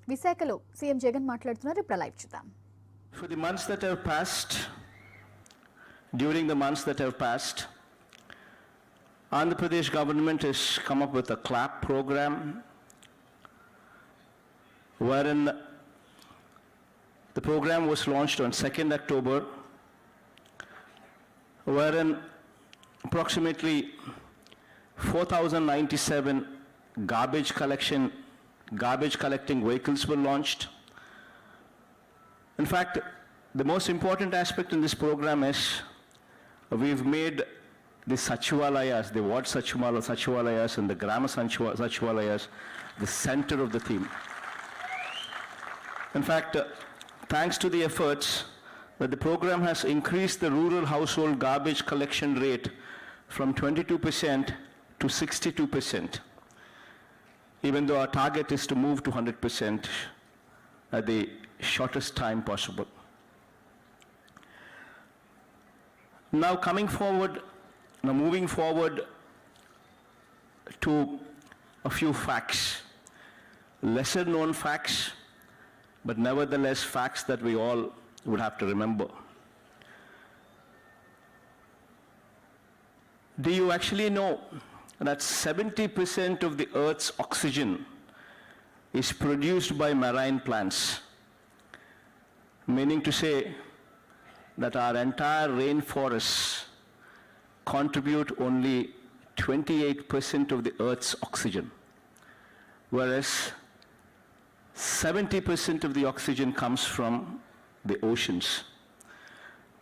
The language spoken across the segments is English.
విశాఖలో సీఎం జగన్ మాట్లాడుతున్నారు. ఇప్పుడు లైవ్ చూద్దాం. For the months that have passed, during the months that have passed, Andhra Pradesh government has come up with a CLAP program wherein the program was launched on 2nd October, wherein approximately 4,097 garbage collecting vehicles were launched. In fact, the most important aspect in this program is we've made the Sachivalayas, the ward Sachivalayas and the Grama Sachivalayas the center of the theme. In fact, thanks to the efforts that the program has increased the rural household garbage collection rate from 22% to 62%, even though our target is to move to 100% at the shortest time possible. Now moving forward to a few facts, lesser known facts, but nevertheless facts that we all would have to remember. Do you actually know that 70% of the Earth's oxygen is produced by marine plants? Meaning to say that our entire rainforests contribute only 28% of the Earth's oxygen, whereas 70% of the oxygen comes from the oceans,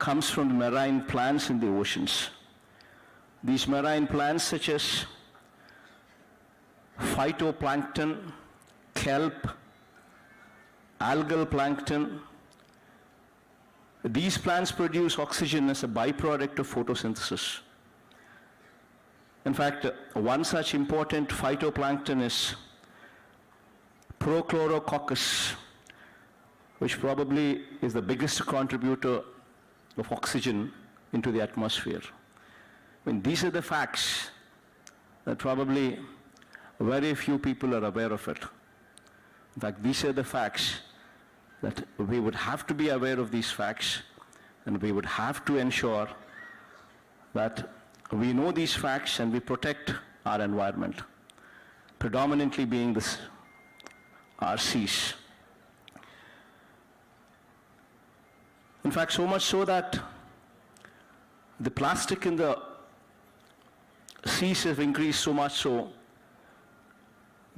comes from the marine plants in the oceans. These marine plants such as phytoplankton, kelp, algal plankton, these plants produce oxygen as a byproduct of photosynthesis. In fact, one such important phytoplankton is Prochlorococcus, which probably is the biggest contributor of oxygen into the atmosphere. I mean, these are the facts that probably very few people are aware of it. In fact, these are the facts that we would have to be aware of these facts, and we would have to ensure that we know these facts and we protect our environment, predominantly being our seas. In fact, so much so that the plastic in the seas have increased so much so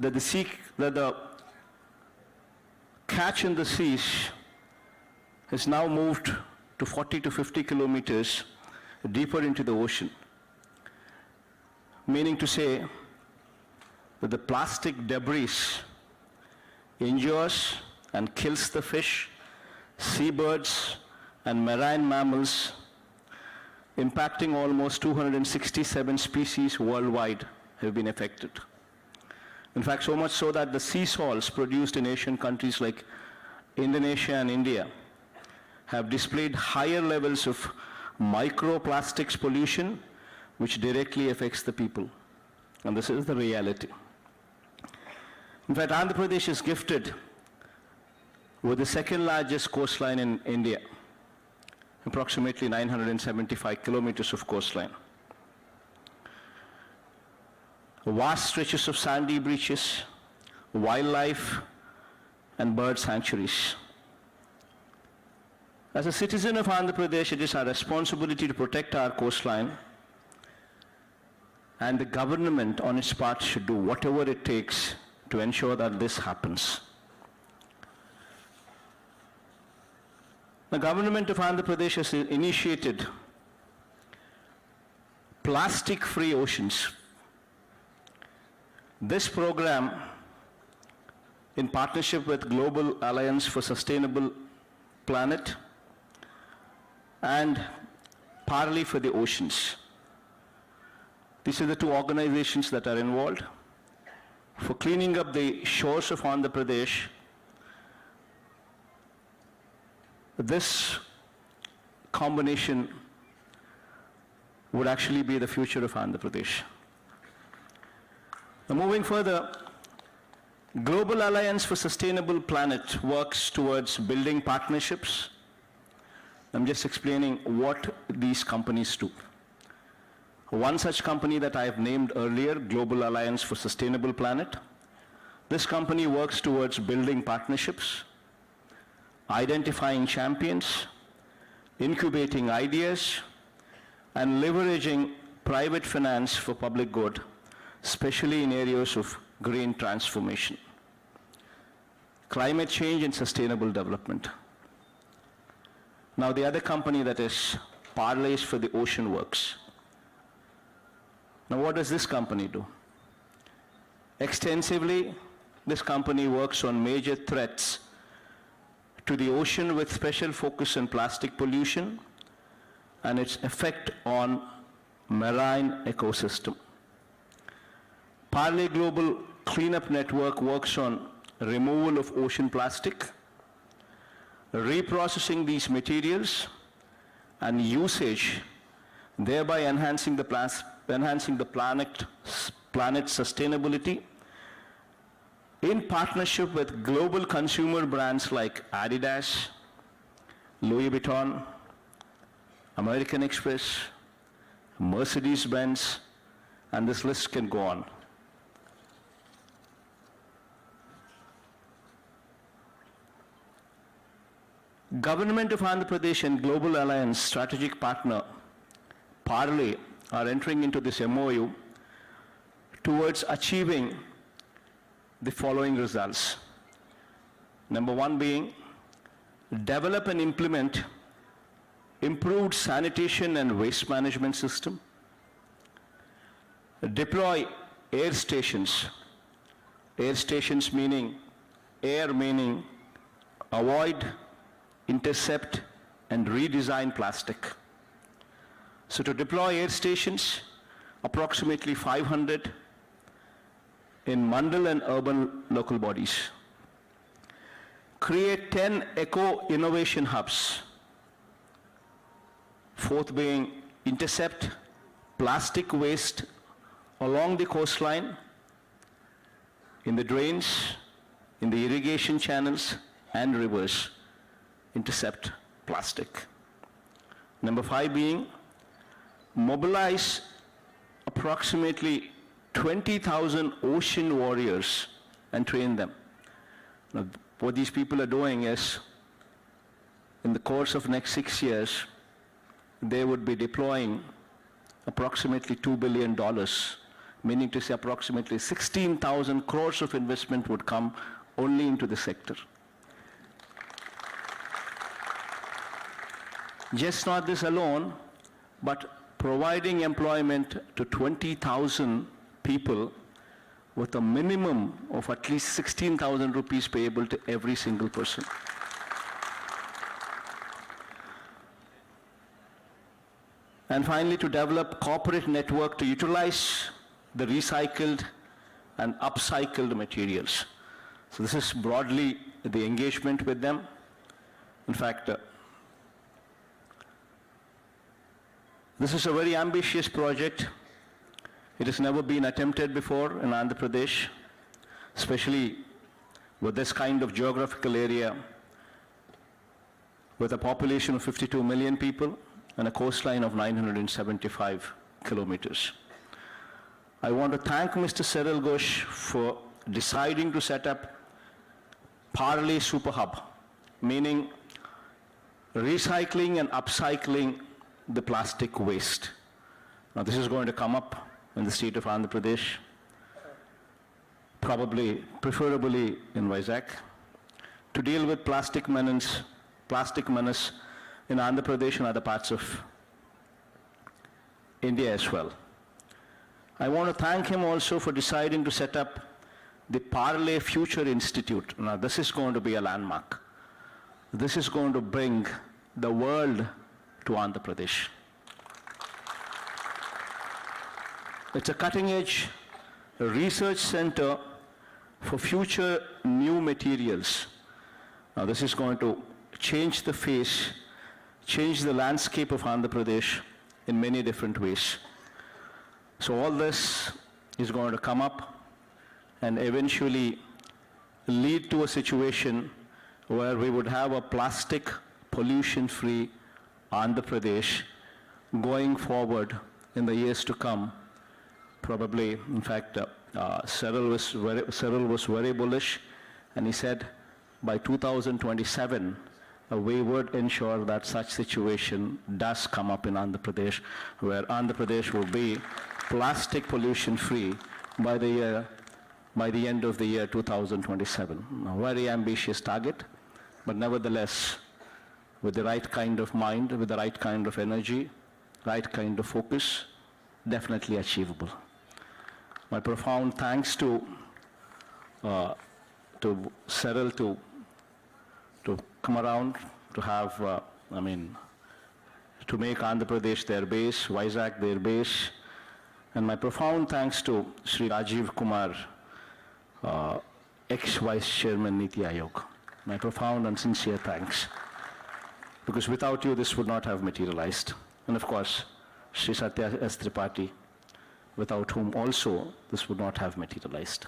that the catch in the seas has now moved to 40 to 50 kilometers deeper into the ocean. Meaning to say that the plastic debris injures and kills the fish, seabirds, and marine mammals, impacting almost 267 species worldwide have been affected. In fact, so much so that the sea salts produced in Asian countries like Indonesia and India have displayed higher levels of microplastics pollution, which directly affects the people. And this is the reality. In fact, Andhra Pradesh is gifted with the second largest coastline in India, approximately 975 kilometers of coastline. Vast stretches of sandy beaches, wildlife, and bird sanctuaries. As a citizen of Andhra Pradesh, it is our responsibility to protect our coastline, and the government on its part should do whatever it takes to ensure that this happens. The government of Andhra Pradesh has initiated plastic-free oceans. This program, in partnership with Global Alliance for Sustainable Planet and Parley for the Oceans. These are the two organizations that are involved for cleaning up the shores of Andhra Pradesh. This combination would actually be the future of Andhra Pradesh. Now moving further, Global Alliance for Sustainable Planet works towards building partnerships. I'm just explaining what these companies do. One such company that I have named earlier, Global Alliance for Sustainable Planet, this company works towards building partnerships, identifying champions, incubating ideas, and leveraging private finance for public good, especially in areas of green transformation, climate change and sustainable development. Now the other company that is Parlays for the Ocean works. Now what does this company do? Extensively, this company works on major threats to the ocean with special focus on plastic pollution and its effect on marine ecosystem. Parlay Global Cleanup Network works on removal of ocean plastic, reprocessing these materials, and usage, thereby enhancing the planet's sustainability in partnership with global consumer brands like Adidas, Louis Vuitton, American Express, Mercedes-Benz, and this list can go on. Government of Andhra Pradesh and Global Alliance strategic partner Parlay are entering into this MOU towards achieving the following results. Number one being, develop and implement improved sanitation and waste management system, deploy air stations meaning avoid, intercept, and redesign plastic. So to deploy air stations, approximately 500 in mandal and urban local bodies. Create 10 eco-innovation hubs. Fourth being, intercept plastic waste along the coastline, in the drains, in the irrigation channels and rivers. Intercept plastic. Number 5 being, mobilize approximately 20,000 ocean warriors and train them. Now, what these people are doing is, in the course of next 6 years, they would be deploying approximately $2 billion, meaning to say approximately 16,000 crores of investment would come only into the sector. Just not this alone, but providing employment to 20,000 people with a minimum of at least 16,000 rupees payable to every single person. And finally, to develop corporate network to utilize the recycled and upcycled materials. So this is broadly the engagement with them. In fact, this is a very ambitious project. It has never been attempted before in Andhra Pradesh, especially with this kind of geographical area, with a population of 52 million people and a coastline of 975 kilometers. I want to thank Mr. Cyril Ghosh for deciding to set up Parlay Super Hub, meaning recycling and upcycling the plastic waste. Now this is going to come up in the state of Andhra Pradesh, preferably in Vizag, to deal with plastic menace in Andhra Pradesh and other parts of India as well. I want to thank him also for deciding to set up the Parlay Future Institute. Now this is going to be a landmark. This is going to bring the world to Andhra Pradesh. It's a cutting-edge research center for future new materials. Now this is going to change the face, change the landscape of Andhra Pradesh in many different ways. So all this is going to come up and eventually lead to a situation where we would have a plastic pollution-free Andhra Pradesh going forward in the years to come. Probably, in fact, Cyril was very bullish, and he said by 2027, we would ensure that such situation does come up in Andhra Pradesh, where Andhra Pradesh will be plastic pollution-free by the end of the year 2027. A very ambitious target, but nevertheless, with the right kind of mind, with the right kind of energy, right kind of focus, definitely achievable. My profound thanks to Cyril to come around, to have, to make Andhra Pradesh their base, Vizag their base, and my profound thanks to Sri Rajiv Kumar, ex-Vice Chairman Niti Ayog. My profound and sincere thanks, because without you this would not have materialized. And of course, Sri Satya S. Tripathi, without whom also this would not have materialized.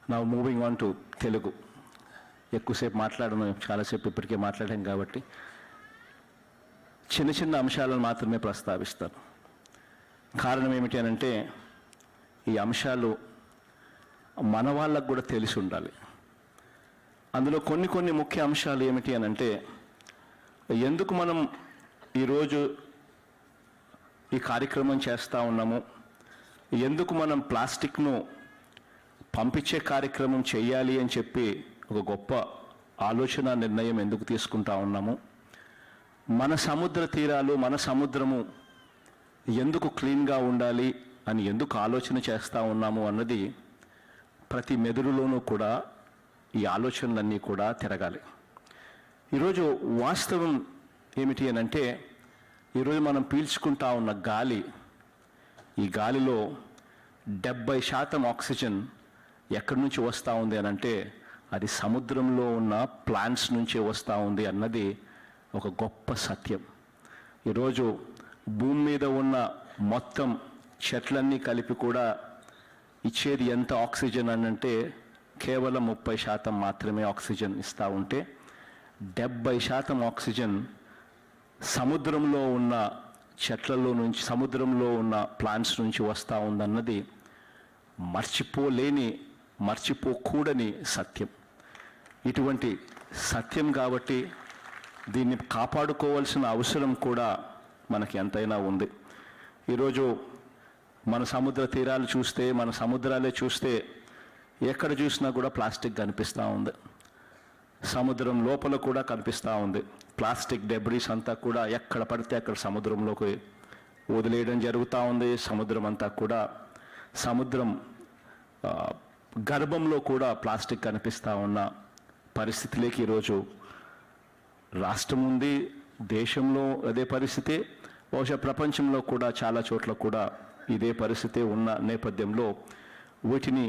Now moving on to Telugu. ఎక్కువసేపు మాట్లాడను, చాలాసేపు ఇప్పటికే మాట్లాడాం కాబట్టి చిన్న చిన్న అంశాలను మాత్రమే ప్రస్తావిస్తాను. కారణం ఏమిటి అనంటే, ఈ అంశాలు మన వాళ్ళకు కూడా తెలిసి ఉండాలి. అందులో కొన్ని ముఖ్య అంశాలు ఏమిటి అనంటే, ఎందుకు మనం ఈరోజు ఈ కార్యక్రమం చేస్తూ ఉన్నాము, ఎందుకు మనం ప్లాస్టిక్ను పంపించే కార్యక్రమం చేయాలి అని చెప్పి ఒక గొప్ప ఆలోచన నిర్ణయం ఎందుకు తీసుకుంటా ఉన్నాము, మన సముద్ర తీరాలు, మన సముద్రము ఎందుకు క్లీన్గా ఉండాలి అని ఎందుకు ఆలోచన చేస్తూ ఉన్నాము అన్నది ప్రతి మెదుడులోనూ కూడా ఈ ఆలోచనలన్నీ కూడా తిరగాలి. ఈరోజు వాస్తవం ఏమిటి అనంటే, ఈరోజు మనం పీల్చుకుంటా ఉన్న గాలి, ఈ గాలిలో 70% ఆక్సిజన్ ఎక్కడి నుంచి వస్తూ ఉంది అనంటే అది సముద్రంలో ఉన్న ప్లాంట్స్ నుంచే వస్తూ ఉంది అన్నది ఒక గొప్ప సత్యం. ఈరోజు భూమి మీద ఉన్న మొత్తం చెట్లన్నీ కలిపి కూడా ఇచ్చేది ఎంత ఆక్సిజన్ అనంటే కేవలం 30% మాత్రమే ఆక్సిజన్ ఇస్తూ ఉంటే 70% ఆక్సిజన్ సముద్రంలో ఉన్న చెట్లలో నుంచి, సముద్రంలో ఉన్న ప్లాంట్స్ నుంచి వస్తూ ఉందన్నది మర్చిపోకూడని సత్యం. ఇటువంటి సత్యం కాబట్టి దీన్ని కాపాడుకోవాల్సిన అవసరం కూడా మనకి ఎంతైనా ఉంది. ఈరోజు మన సముద్ర తీరాలు చూస్తే, మన సముద్రాలే చూస్తే ఎక్కడ చూసినా కూడా ప్లాస్టిక్ కనిపిస్తూ ఉంది. సముద్రం లోపల కూడా కనిపిస్తూ ఉంది. ప్లాస్టిక్ డెబ్రీస్ అంతా కూడా ఎక్కడ పడితే అక్కడ సముద్రంలోకి వదిలేయడం జరుగుతూ ఉంది. సముద్రం అంతా కూడా, సముద్రం గర్భంలో కూడా ప్లాస్టిక్ కనిపిస్తూ ఉన్న పరిస్థితిలోకి ఈరోజు రాష్ట్రం ఉంది. దేశంలో అదే పరిస్థితి, బహుశా ప్రపంచంలో కూడా చాలా చోట్ల కూడా ఇదే పరిస్థితి ఉన్న నేపథ్యంలో వీటిని